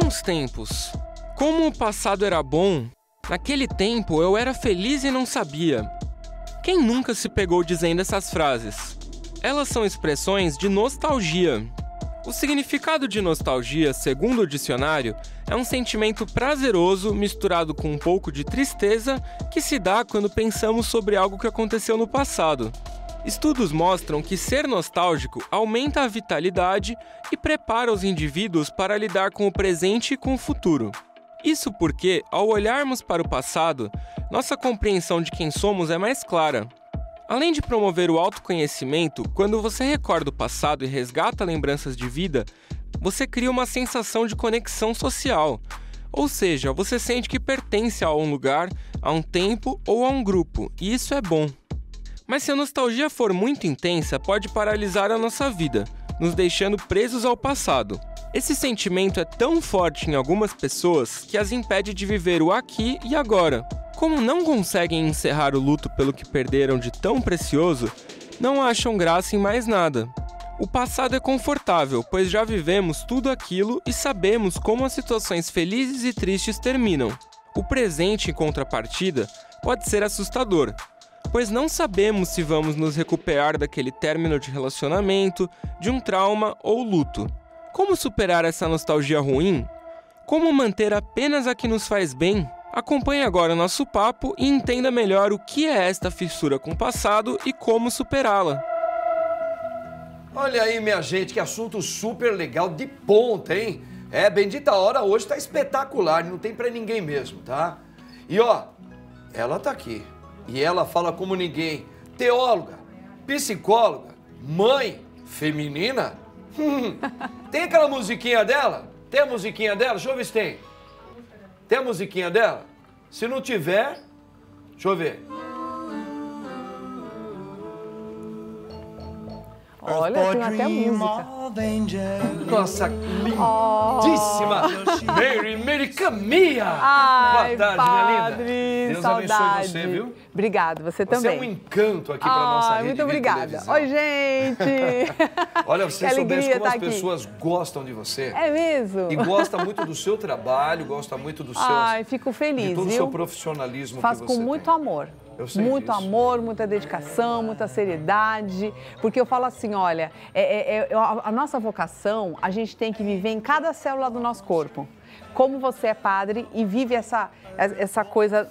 Bons tempos. Como o passado era bom, naquele tempo eu era feliz e não sabia. Quem nunca se pegou dizendo essas frases? Elas são expressões de nostalgia. O significado de nostalgia, segundo o dicionário, é um sentimento prazeroso misturado com um pouco de tristeza que se dá quando pensamos sobre algo que aconteceu no passado. Estudos mostram que ser nostálgico aumenta a vitalidade e prepara os indivíduos para lidar com o presente e com o futuro. Isso porque, ao olharmos para o passado, nossa compreensão de quem somos é mais clara. Além de promover o autoconhecimento, quando você recorda o passado e resgata lembranças de vida, você cria uma sensação de conexão social. Ou seja, você sente que pertence a um lugar, a um tempo ou a um grupo, e isso é bom. Mas se a nostalgia for muito intensa, pode paralisar a nossa vida, nos deixando presos ao passado. Esse sentimento é tão forte em algumas pessoas que as impede de viver o aqui e agora. Como não conseguem encerrar o luto pelo que perderam de tão precioso, não acham graça em mais nada. O passado é confortável, pois já vivemos tudo aquilo e sabemos como as situações felizes e tristes terminam. O presente, em contrapartida, pode ser assustador, pois não sabemos se vamos nos recuperar daquele término de relacionamento, de um trauma ou luto. Como superar essa nostalgia ruim? Como manter apenas a que nos faz bem? Acompanhe agora o nosso papo e entenda melhor o que é esta fissura com o passado e como superá-la. Olha aí, minha gente, que assunto super legal, de ponta, hein? Bendita hora hoje tá espetacular, não tem pra ninguém mesmo, tá? E ó, ela tá aqui, e ela fala como ninguém, teóloga, psicóloga, mãe, feminina. Tem aquela musiquinha dela? Tem a musiquinha dela? Deixa eu ver se tem. Tem a musiquinha dela? Se não tiver, deixa eu ver. Olha, tem até música. Nossa, lindíssima! Mary Camilla! Ai, boa tarde, minha linda. Deus saudade. abençoe você, viu? Obrigada, você também. Você é um encanto aqui para nossa rede muito de obrigada. televisão. Oi, gente! Olha, você que soubesse como as aqui. pessoas gostam de você. É mesmo? E gosta muito do seu trabalho, gosta muito do seu... Ai, fico feliz, de todo o viu? seu profissionalismo Faço que você com muito tem. amor. Eu sei muito disso. amor, muita dedicação, muita seriedade, porque eu falo assim, olha, a nossa vocação, a gente tem que viver em cada célula do nosso corpo. Como você é padre e vive essa coisa,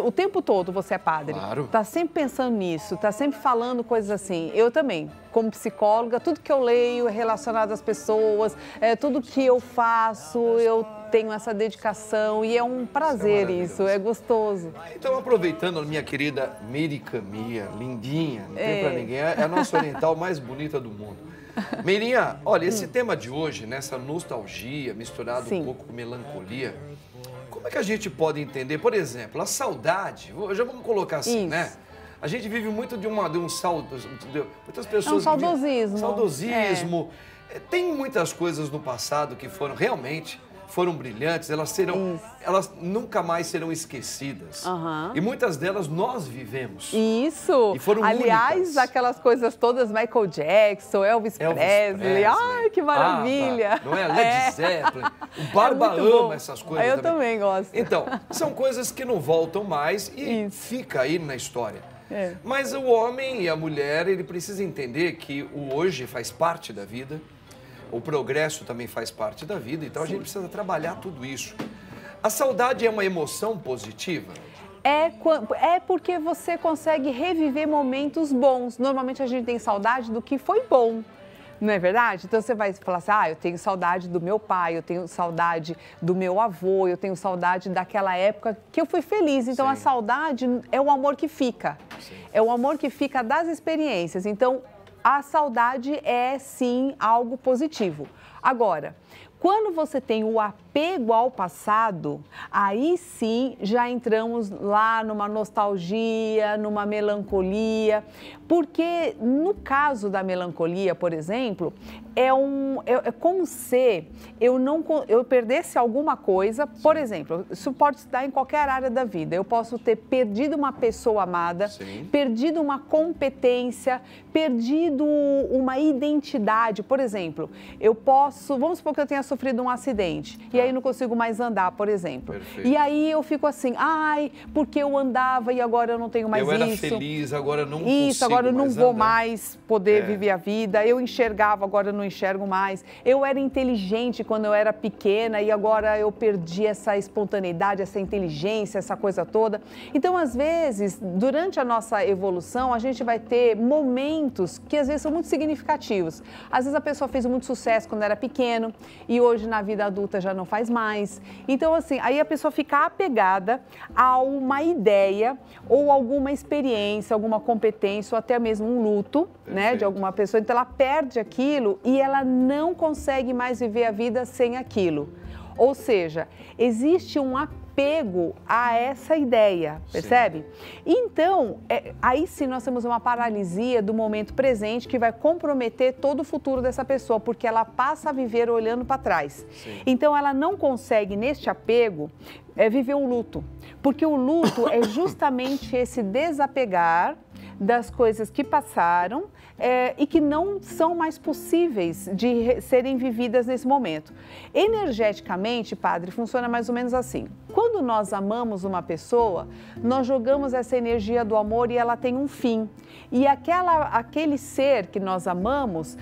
o tempo todo você é padre. Claro. Tá sempre pensando nisso, tá sempre falando coisas assim. Eu também, como psicóloga, tudo que eu leio é relacionado às pessoas, tudo que eu faço, eu tenho essa dedicação e é um prazer isso, é gostoso. Então, aproveitando a minha querida Mary Camilla, lindinha, não tem pra ninguém, é a nossa oriental mais bonita do mundo. Meirinha, olha, esse tema de hoje, nessa nostalgia misturado um pouco com melancolia, como é que a gente pode entender, por exemplo, a saudade, já vamos colocar assim, né? A gente vive muito de um saudosismo. Muitas pessoas... É um saudosismo. Saudosismo. Tem muitas coisas no passado que foram brilhantes, elas nunca mais serão esquecidas. E muitas delas nós vivemos. Isso. E foram Aliás, únicas. aquelas coisas todas, Michael Jackson, Elvis Presley. Ai, que maravilha. Não é? Led Zeppelin. O Barba ama essas coisas Eu também gosto. Então, são coisas que não voltam mais e fica aí na história. Mas o homem e a mulher, ele precisa entender que o hoje faz parte da vida. O progresso também faz parte da vida, então a gente precisa trabalhar tudo isso. A saudade é uma emoção positiva? É porque você consegue reviver momentos bons. Normalmente a gente tem saudade do que foi bom, não é verdade? Então você vai falar assim, eu tenho saudade do meu pai, eu tenho saudade do meu avô, eu tenho saudade daquela época que eu fui feliz. Então a saudade é o amor que fica, é o amor que fica das experiências. Então, a saudade é, sim, algo positivo. Agora, quando você tem o apego ao passado, aí sim já entramos lá numa nostalgia, numa melancolia, porque no caso da melancolia, por exemplo, é como se eu perdesse alguma coisa. Por exemplo, isso pode se dar em qualquer área da vida. Eu posso ter perdido uma pessoa amada, perdido uma competência, perdido uma identidade. Por exemplo, vamos supor que eu tenha sofrido um acidente. E aí aí não consigo mais andar, por exemplo. Perfeito. E aí eu fico assim, ai, porque eu andava e agora eu não tenho mais isso. Eu era feliz, agora eu não consigo isso, agora eu não mais vou andar. mais poder viver a vida. Eu enxergava, agora eu não enxergo mais. Eu era inteligente quando eu era pequena e agora eu perdi essa espontaneidade, essa inteligência, essa coisa toda. Então, às vezes, durante a nossa evolução, a gente vai ter momentos que às vezes são muito significativos. Às vezes a pessoa fez muito sucesso quando era pequeno e hoje na vida adulta já não faz mais. Então, assim, aí a pessoa fica apegada a uma ideia ou alguma experiência, alguma competência ou até mesmo um luto, né, de alguma pessoa. Então, ela perde aquilo e ela não consegue mais viver a vida sem aquilo. Ou seja, existe um apego a essa ideia, percebe? Então, aí sim nós temos uma paralisia do momento presente que vai comprometer todo o futuro dessa pessoa, porque ela passa a viver olhando para trás. Sim. Então, ela não consegue, neste apego, viver um luto, porque o luto é justamente esse desapegar das coisas que passaram e que não são mais possíveis de serem vividas nesse momento. Energeticamente, padre, funciona mais ou menos assim. Quando nós amamos uma pessoa, nós jogamos essa energia do amor e ela tem um fim. E aquele ser que nós amamos,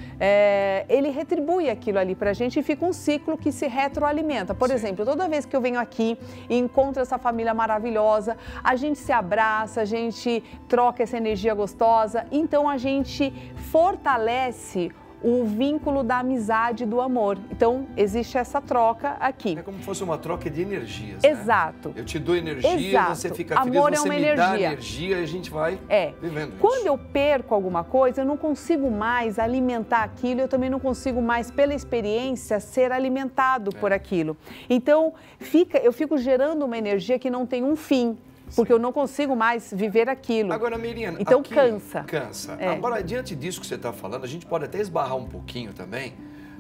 ele retribui aquilo ali pra gente e fica um ciclo que se retroalimenta. Por exemplo, toda vez que eu venho aqui e encontro essa família maravilhosa, a gente se abraça, a gente troca essa energia gostosa, então a gente fortalece o vínculo da amizade e do amor. Então, existe essa troca aqui. É como se fosse uma troca de energias, Exato. Né? Eu te dou energia, Exato. você fica feliz, amor você é uma me energia. dá energia e a gente vai vivendo Quando isso. eu perco alguma coisa, eu não consigo mais alimentar aquilo, eu também não consigo mais, pela experiência, ser alimentado por aquilo. Então, eu fico gerando uma energia que não tem um fim. Porque eu não consigo mais viver aquilo. Agora, Miriana, então aqui cansa. Agora, diante disso que você está falando, a gente pode até esbarrar um pouquinho também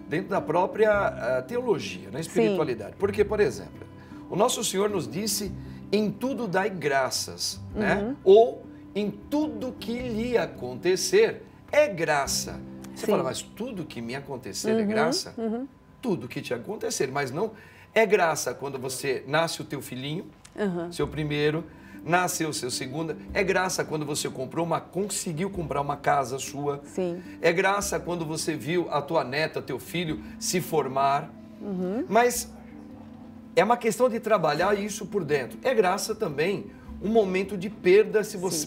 dentro da própria teologia, na espiritualidade. Sim. Porque, por exemplo, o nosso Senhor nos disse, em tudo dai graças, né? Ou em tudo que lhe acontecer é graça. Você fala, mas tudo que me acontecer é graça? Tudo que te acontecer, mas não é graça quando você nasce o teu filhinho, seu primeiro, nasceu seu segundo. É graça quando você conseguiu comprar uma casa sua. Sim. É graça quando você viu a tua neta, teu filho se formar. Mas é uma questão de trabalhar isso por dentro. É graça também um momento de perda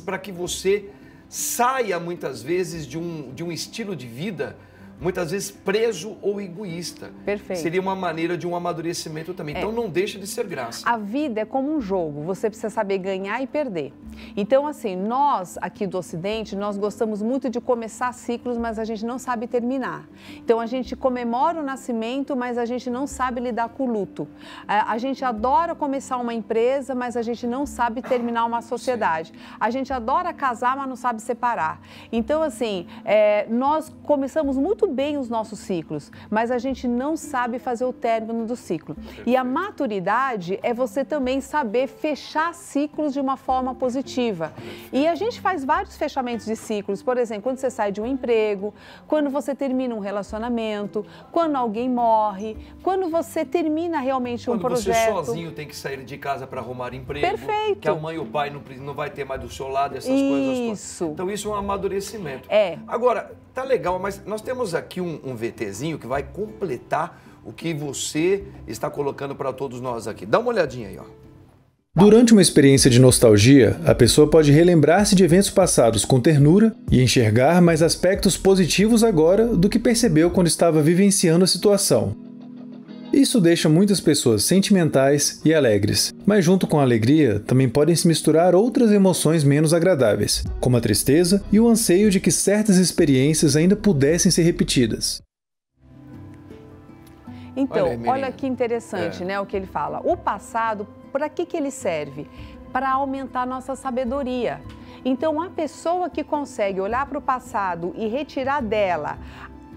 para que você saia muitas vezes de um estilo de vida muitas vezes preso ou egoísta. Perfeito. Seria uma maneira de um amadurecimento também. Então não deixa de ser graça. A vida é como um jogo, você precisa saber ganhar e perder. Então, assim, nós aqui do Ocidente, nós gostamos muito de começar ciclos, mas a gente não sabe terminar. Então, a gente comemora o nascimento, mas a gente não sabe lidar com o luto. A gente adora começar uma empresa, mas a gente não sabe terminar uma sociedade. A gente adora casar, mas não sabe separar. Então, assim, nós começamos muito bem os nossos ciclos, mas a gente não sabe fazer o término do ciclo. E a maturidade é você também saber fechar ciclos de uma forma positiva. E a gente faz vários fechamentos de ciclos, por exemplo, quando você sai de um emprego, quando você termina um relacionamento, quando alguém morre, quando você termina realmente um projeto. Quando você sozinho tem que sair de casa para arrumar emprego. Perfeito. Que a mãe e o pai não vai ter mais do seu lado, essas coisas todas. Então isso é um amadurecimento. Agora, tá legal, mas nós temos aqui um VTzinho que vai completar o que você está colocando para todos nós aqui. Dá uma olhadinha aí, ó. Durante uma experiência de nostalgia, a pessoa pode relembrar-se de eventos passados com ternura e enxergar mais aspectos positivos agora do que percebeu quando estava vivenciando a situação. Isso deixa muitas pessoas sentimentais e alegres, mas junto com a alegria também podem se misturar outras emoções menos agradáveis, como a tristeza e o anseio de que certas experiências ainda pudessem ser repetidas. Então, olha que interessante, né, o que ele fala. O passado, para que ele serve? Para aumentar nossa sabedoria. Então, a pessoa que consegue olhar para o passado e retirar dela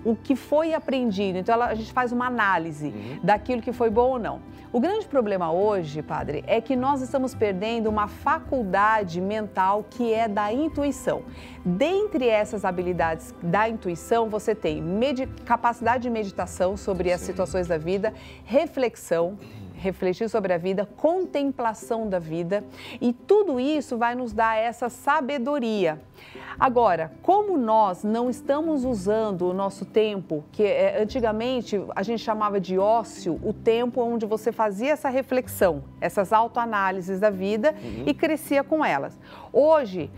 o que foi aprendido. Então, a gente faz uma análise daquilo que foi bom ou não. O grande problema hoje, padre, é que nós estamos perdendo uma faculdade mental que é da intuição. Dentre essas habilidades da intuição, você tem capacidade de meditação sobre as situações da vida, reflexão, refletir sobre a vida, contemplação da vida, e tudo isso vai nos dar essa sabedoria. Agora, como nós não estamos usando o nosso tempo, que antigamente a gente chamava de ócio, o tempo onde você fazia essa reflexão, essas autoanálises da vida e crescia com elas. Hoje,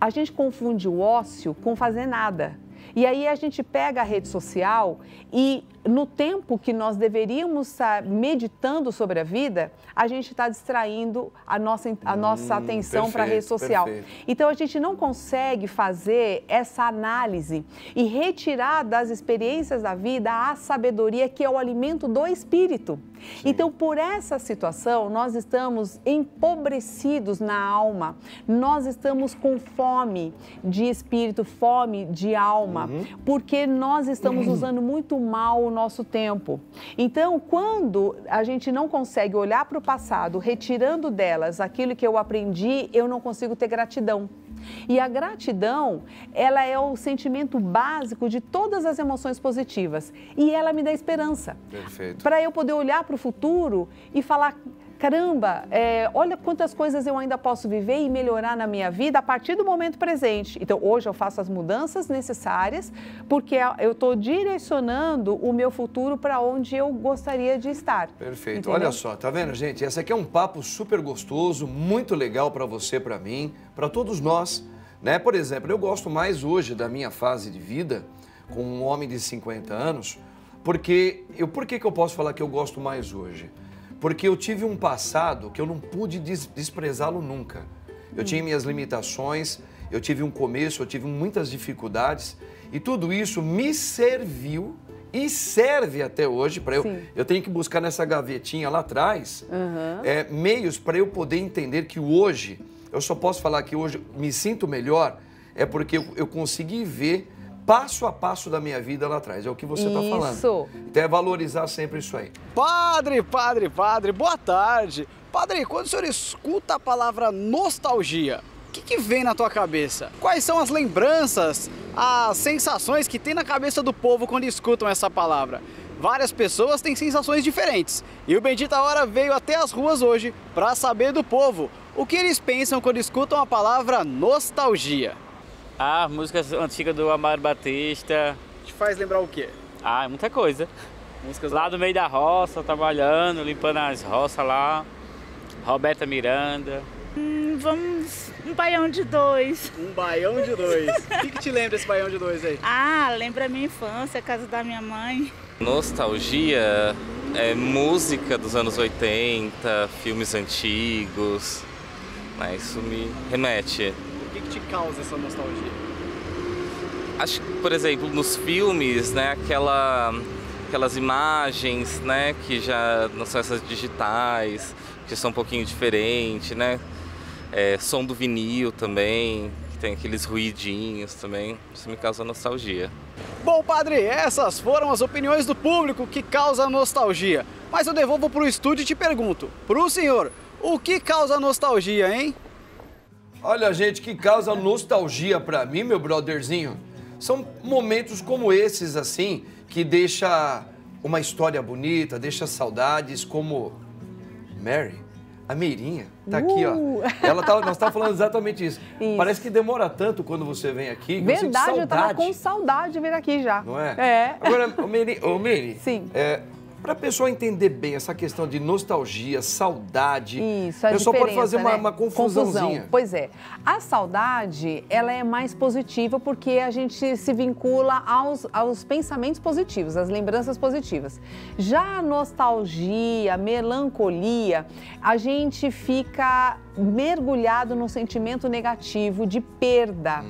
a gente confunde o ócio com fazer nada. E aí a gente pega a rede social e no tempo que nós deveríamos estar meditando sobre a vida, a gente está distraindo a nossa atenção para a rede social. Perfeito. Então a gente não consegue fazer essa análise e retirar das experiências da vida a sabedoria que é o alimento do espírito. Sim. Então, por essa situação, nós estamos empobrecidos na alma, nós estamos com fome de espírito, fome de alma, porque nós estamos usando muito mal o nosso tempo. Então, quando a gente não consegue olhar para o passado, retirando delas aquilo que eu aprendi, eu não consigo ter gratidão. E a gratidão, ela é o sentimento básico de todas as emoções positivas. E ela me dá esperança. Perfeito. Para eu poder olhar para o futuro e falar, caramba, olha quantas coisas eu ainda posso viver e melhorar na minha vida a partir do momento presente. Então, hoje eu faço as mudanças necessárias porque eu estou direcionando o meu futuro para onde eu gostaria de estar. Perfeito. Entendeu? Olha só, tá vendo, gente? Esse aqui é um papo super gostoso, muito legal para você, para mim, para todos nós, né? Por exemplo, eu gosto mais hoje da minha fase de vida com um homem de 50 anos, porque por que eu posso falar que eu gosto mais hoje? Porque eu tive um passado que eu não pude desprezá-lo nunca. Eu tinha minhas limitações, eu tive um começo, eu tive muitas dificuldades e tudo isso me serviu e serve até hoje para eu tenho que buscar nessa gavetinha lá atrás meios para eu poder entender que hoje, eu só posso falar que hoje me sinto melhor, é porque eu consegui ver passo a passo da minha vida lá atrás, é o que você está falando. Então é valorizar sempre isso aí. Padre, boa tarde. Padre, quando o senhor escuta a palavra nostalgia, o que vem na tua cabeça? Quais são as lembranças, as sensações que tem na cabeça do povo quando escutam essa palavra? Várias pessoas têm sensações diferentes e o Bendita Hora veio até as ruas hoje para saber do povo o que eles pensam quando escutam a palavra nostalgia. Ah, músicas antigas do Amaro Batista. Te faz lembrar o quê? Ah, muita coisa. Músicas lá do meio da roça, trabalhando, limpando as roças lá. Roberta Miranda. Vamos um baião de dois. Um baião de dois. O que te lembra esse baião de dois aí? Ah, lembra a minha infância, a casa da minha mãe. Nostalgia é música dos anos 80, filmes antigos. Isso me remete. O que te causa essa nostalgia? Acho que, por exemplo, nos filmes, né, aquelas imagens, né, que já não são essas digitais, que são um pouquinho diferentes, né? Som do vinil também, que tem aqueles ruidinhos também, isso me causa nostalgia. Bom, padre, essas foram as opiniões do público que causa nostalgia. Mas eu devolvo para o estúdio e te pergunto, para o senhor, o que causa nostalgia, hein? Olha, gente, que causa nostalgia pra mim, meu brotherzinho, são momentos como esses, assim, que deixa uma história bonita, deixa saudades, como Mary, a Meirinha, tá aqui, ó. Nós estávamos falando exatamente isso. Parece que demora tanto quando você vem aqui. Verdade, eu tava com saudade de vir aqui já. Não é? Agora, Mary, sim. Para a pessoa entender bem essa questão de nostalgia, saudade, isso, a pessoa pode fazer né? uma confusãozinha. Pois é. A saudade, ela é mais positiva porque a gente se vincula aos pensamentos positivos, às lembranças positivas. Já a nostalgia, a melancolia, a gente fica mergulhado num sentimento negativo de perda.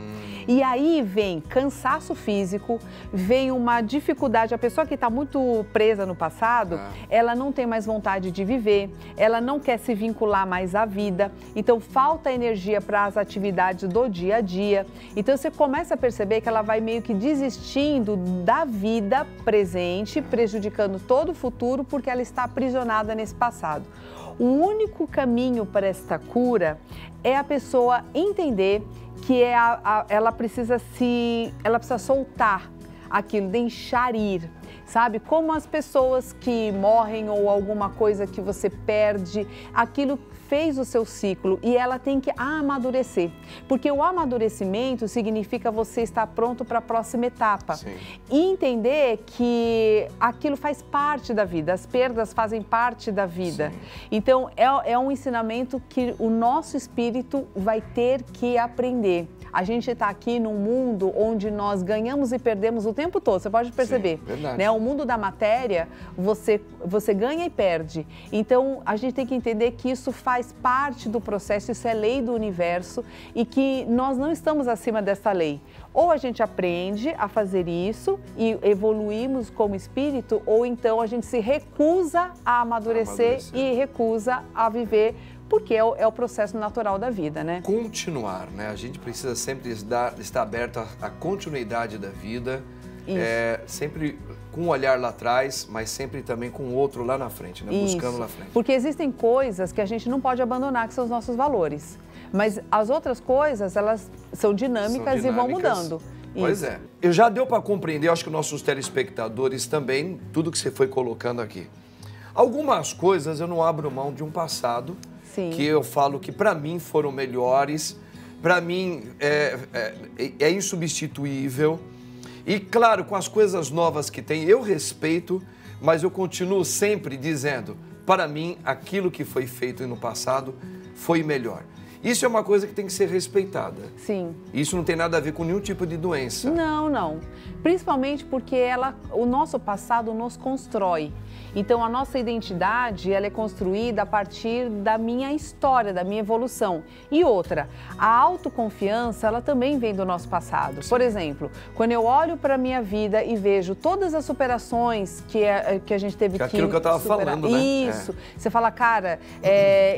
E aí vem cansaço físico, vem uma dificuldade. A pessoa que está muito presa no passado, ela não tem mais vontade de viver, ela não quer se vincular mais à vida. Então, falta energia para as atividades do dia a dia. Então, você começa a perceber que ela vai meio que desistindo da vida presente, prejudicando todo o futuro, porque ela está aprisionada nesse passado. O único caminho para esta cura é a pessoa entender que ela precisa soltar aquilo, deixar ir, sabe? Como as pessoas que morrem ou alguma coisa que você perde, aquilo fez o seu ciclo e ela tem que amadurecer, porque o amadurecimento significa você estar pronto para a próxima etapa. Sim. E entender que aquilo faz parte da vida, as perdas fazem parte da vida. Sim. Então, é um ensinamento que o nosso espírito vai ter que aprender. A gente está aqui num mundo onde nós ganhamos e perdemos o tempo todo, você pode perceber. Sim, verdade. Né? O mundo da matéria, você ganha e perde. Então, a gente tem que entender que isso faz parte do processo, isso é lei do universo e que nós não estamos acima dessa lei. Ou a gente aprende a fazer isso e evoluímos como espírito, ou então a gente se recusa a amadurecer. E recusa a viver, porque é o processo natural da vida, né? Continuar, né? A gente precisa sempre estar aberto à continuidade da vida, sempre com um olhar lá atrás, mas sempre também com o outro lá na frente, né? Buscando lá na frente. Porque existem coisas que a gente não pode abandonar, que são os nossos valores. Mas as outras coisas, elas são dinâmicas e vão mudando. Pois é. Já deu para compreender, acho que nossos telespectadores também, tudo que você foi colocando aqui. Algumas coisas eu não abro mão de um passado, que eu falo que para mim foram melhores, para mim é insubstituível. E claro, com as coisas novas que tem, eu respeito, mas eu continuo sempre dizendo, para mim, aquilo que foi feito no passado foi melhor. Isso é uma coisa que tem que ser respeitada. Sim. Isso não tem nada a ver com nenhum tipo de doença. Não, não. Principalmente porque o nosso passado nos constrói. Então, a nossa identidade, ela é construída a partir da minha história, da minha evolução. E outra, a autoconfiança, ela também vem do nosso passado. Sim. Por exemplo, quando eu olho para a minha vida e vejo todas as superações que a gente teve que aquilo que eu estava falando, né? Isso. Você fala, cara,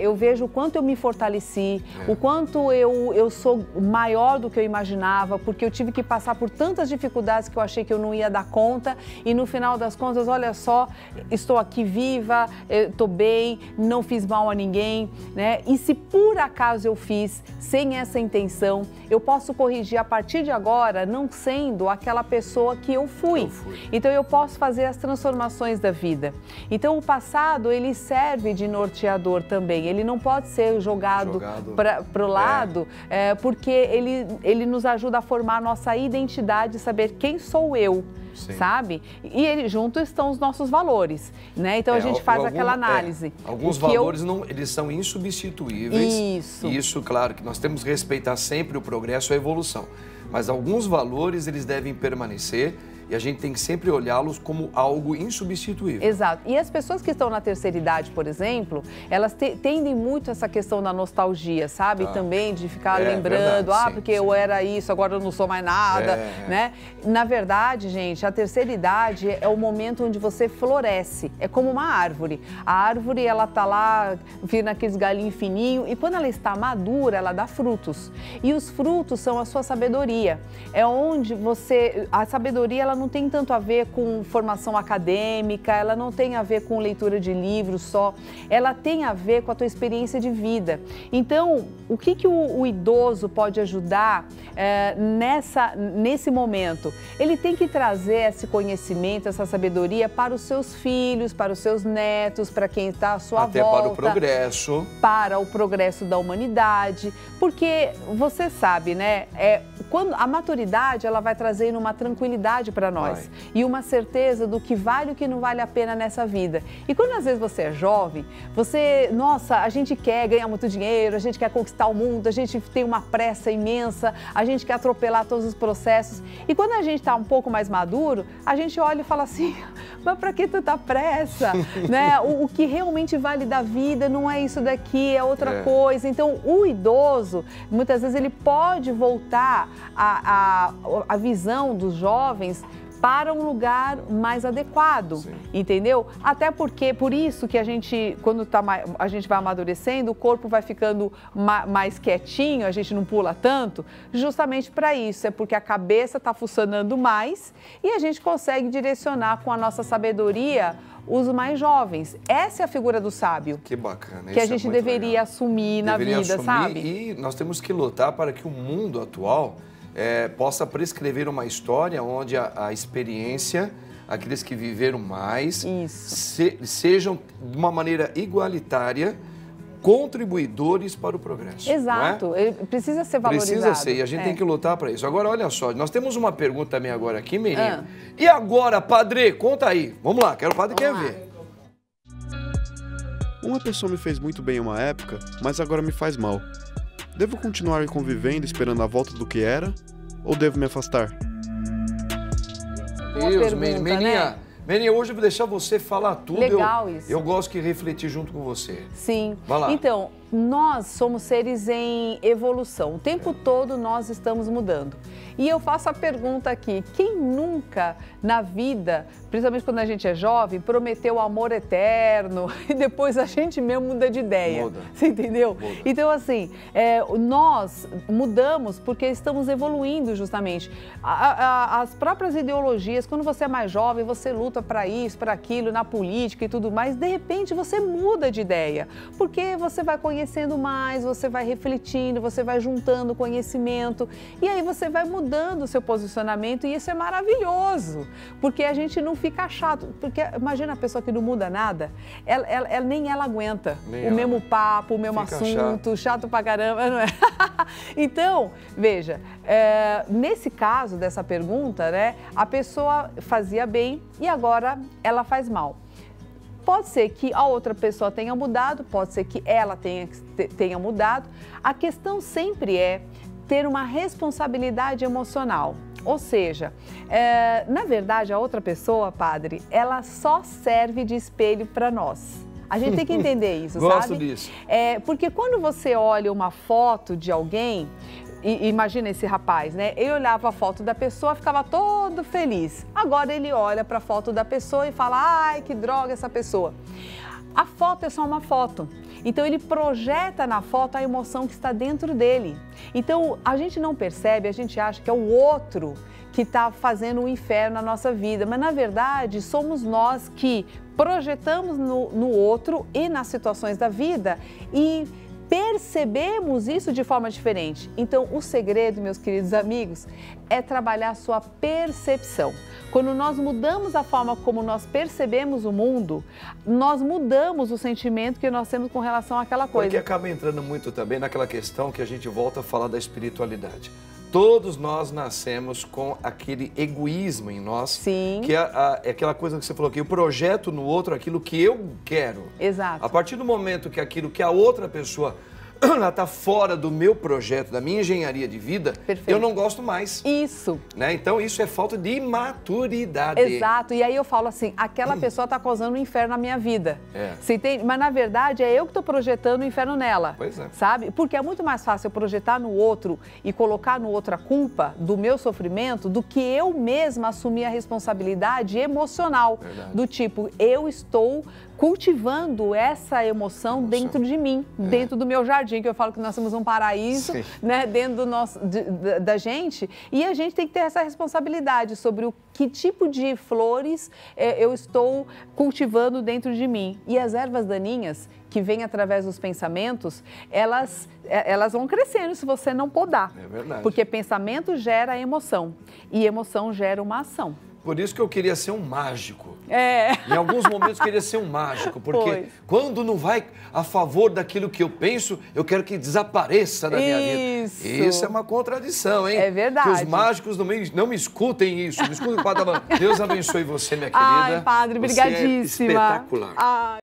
eu vejo o quanto eu me fortaleci, o quanto eu sou maior do que eu imaginava, porque eu tive que passar por tantas dificuldades que eu achei que eu não ia dar conta. E no final das contas, olha só, estou aqui viva, estou bem, não fiz mal a ninguém, né? E se por acaso eu fiz sem essa intenção, eu posso corrigir a partir de agora, não sendo aquela pessoa que eu fui. Então eu posso fazer as transformações da vida. Então o passado, ele serve de norteador também, ele não pode ser jogado para o lado, porque ele nos ajuda a formar a nossa identidade, saber quem sou eu. Sim. Sabe? E junto estão os nossos valores, né? Então a gente faz aquela análise. Alguns valores eles são insubstituíveis. Isso, claro, que nós temos que respeitar sempre o progresso e a evolução. Mas alguns valores, eles devem permanecer e a gente tem que sempre olhá-los como algo insubstituível. Exato. E as pessoas que estão na terceira idade, por exemplo, elas tendem muito essa questão da nostalgia, sabe? Também de ficar lembrando, verdade, porque eu era isso, agora eu não sou mais nada, né? Na verdade, gente, a terceira idade é o momento onde você floresce. É como uma árvore. A árvore, ela tá lá, vira aqueles galinhos fininhos, e quando ela está madura, ela dá frutos. E os frutos são a sua sabedoria. É onde a sabedoria, ela não tem tanto a ver com formação acadêmica, ela não tem a ver com leitura de livros só, ela tem a ver com a tua experiência de vida. Então, o que o idoso pode ajudar nesse momento? Ele tem que trazer esse conhecimento, essa sabedoria para os seus filhos, para os seus netos, para quem está à sua volta. Até para o progresso. Para o progresso da humanidade, porque você sabe, né? Quando a maturidade, ela vai trazendo uma tranquilidade para para nós. E uma certeza do que vale e o que não vale a pena nessa vida. E quando às vezes você é jovem, nossa, a gente quer ganhar muito dinheiro, a gente quer conquistar o mundo, a gente tem uma pressa imensa, a gente quer atropelar todos os processos. E quando a gente está um pouco mais maduro, a gente olha e fala assim, mas para que tanta pressa? Né? O que realmente vale da vida não é isso daqui, é outra coisa. Então, o idoso, muitas vezes, ele pode voltar a visão dos jovens para um lugar mais adequado, entendeu? Até porque, por isso que a gente, quando a gente vai amadurecendo, o corpo vai ficando mais quietinho, a gente não pula tanto, justamente para isso, é porque a cabeça está funcionando mais e a gente consegue direcionar com a nossa sabedoria os mais jovens. Essa é a figura do sábio. Que bacana. Que a gente deveria assumir na vida, sabe? E nós temos que lutar para que o mundo atual possa prescrever uma história onde a experiência, aqueles que viveram mais, sejam de uma maneira igualitária contribuidores para o progresso. Exato, ele precisa ser valorizado. Precisa ser, e a gente tem que lutar para isso. Agora, olha só, nós temos uma pergunta também agora aqui, Meirinha. E agora, padre, conta aí. Vamos lá, quero o padre quer ver. Uma pessoa me fez muito bem em uma época, mas agora me faz mal. Devo continuar convivendo esperando a volta do que era? Ou devo me afastar? Deus, Meirinha. Meirinha, hoje eu vou deixar você falar tudo. Legal isso. Eu gosto de refletir junto com você. Sim. Vai lá. Então, nós somos seres em evolução. O tempo todo nós estamos mudando. E eu faço a pergunta aqui, quem nunca na vida, principalmente quando a gente é jovem, prometeu amor eterno e depois a gente mesmo muda de ideia? Muda. Você entendeu? Muda. Então, assim, nós mudamos porque estamos evoluindo justamente. As próprias ideologias, quando você é mais jovem, você luta para isso, para aquilo, na política e tudo mais, de repente você muda de ideia, porque você vai conhecendo mais, você vai refletindo, você vai juntando conhecimento e aí você vai mudando o seu posicionamento e isso é maravilhoso, porque a gente não fica chato, porque imagina a pessoa que não muda nada, nem ela aguenta o mesmo papo, o mesmo assunto, chato pra caramba, não é? Então, veja, nesse caso dessa pergunta, né, a pessoa fazia bem e agora ela faz mal. Pode ser que a outra pessoa tenha mudado, pode ser que ela tenha mudado. A questão sempre é ter uma responsabilidade emocional. Ou seja, na verdade, a outra pessoa, padre, ela só serve de espelho para nós. A gente tem que entender isso, sabe? Gosto disso. Porque quando você olha uma foto de alguém, imagina esse rapaz, né? Ele olhava a foto da pessoa, ficava todo feliz. Agora ele olha para a foto da pessoa e fala, ai, que droga essa pessoa. A foto é só uma foto. Então, ele projeta na foto a emoção que está dentro dele. Então, a gente não percebe, a gente acha que é o outro que está fazendo um inferno na nossa vida. Mas, na verdade, somos nós que projetamos no outro e nas situações da vida e percebemos isso de forma diferente. Então, o segredo, meus queridos amigos, é trabalhar a sua percepção. Quando nós mudamos a forma como nós percebemos o mundo, nós mudamos o sentimento que nós temos com relação àquela coisa. Porque acaba entrando muito também naquela questão que a gente volta a falar da espiritualidade. Todos nós nascemos com aquele egoísmo em nós. Sim. Que é aquela coisa que você falou, que eu projeto no outro aquilo que eu quero. Exato. A partir do momento que aquilo que a outra pessoa está fora do meu projeto, da minha engenharia de vida, perfeito, eu não gosto mais. Isso. Né? Então, isso é falta de maturidade. Exato. E aí eu falo assim, aquela pessoa está causando um inferno na minha vida. Você entende? Mas, na verdade, é eu que estou projetando o inferno nela. Pois é. Sabe? Porque é muito mais fácil eu projetar no outro e colocar no outro a culpa do meu sofrimento do que eu mesma assumir a responsabilidade emocional. Verdade. Do tipo, eu estou cultivando essa emoção dentro de mim, dentro do meu jardim, que eu falo que nós somos um paraíso, né, dentro do nosso, da gente, e a gente tem que ter essa responsabilidade sobre o que tipo de flores eu estou cultivando dentro de mim. E as ervas daninhas, que vêm através dos pensamentos, elas vão crescendo se você não podar. É verdade. Porque pensamento gera emoção, e emoção gera uma ação. Por isso que eu queria ser um mágico. É. Em alguns momentos eu queria ser um mágico, porque Pois. quando não vai a favor daquilo que eu penso, eu quero que desapareça da minha vida. Isso é uma contradição, hein? É verdade. Que os mágicos não me escutem isso. Me escutem o Padre Amaro. Deus abençoe você, minha querida. Ai, padre, Você é brigadíssima. espetacular. Ai.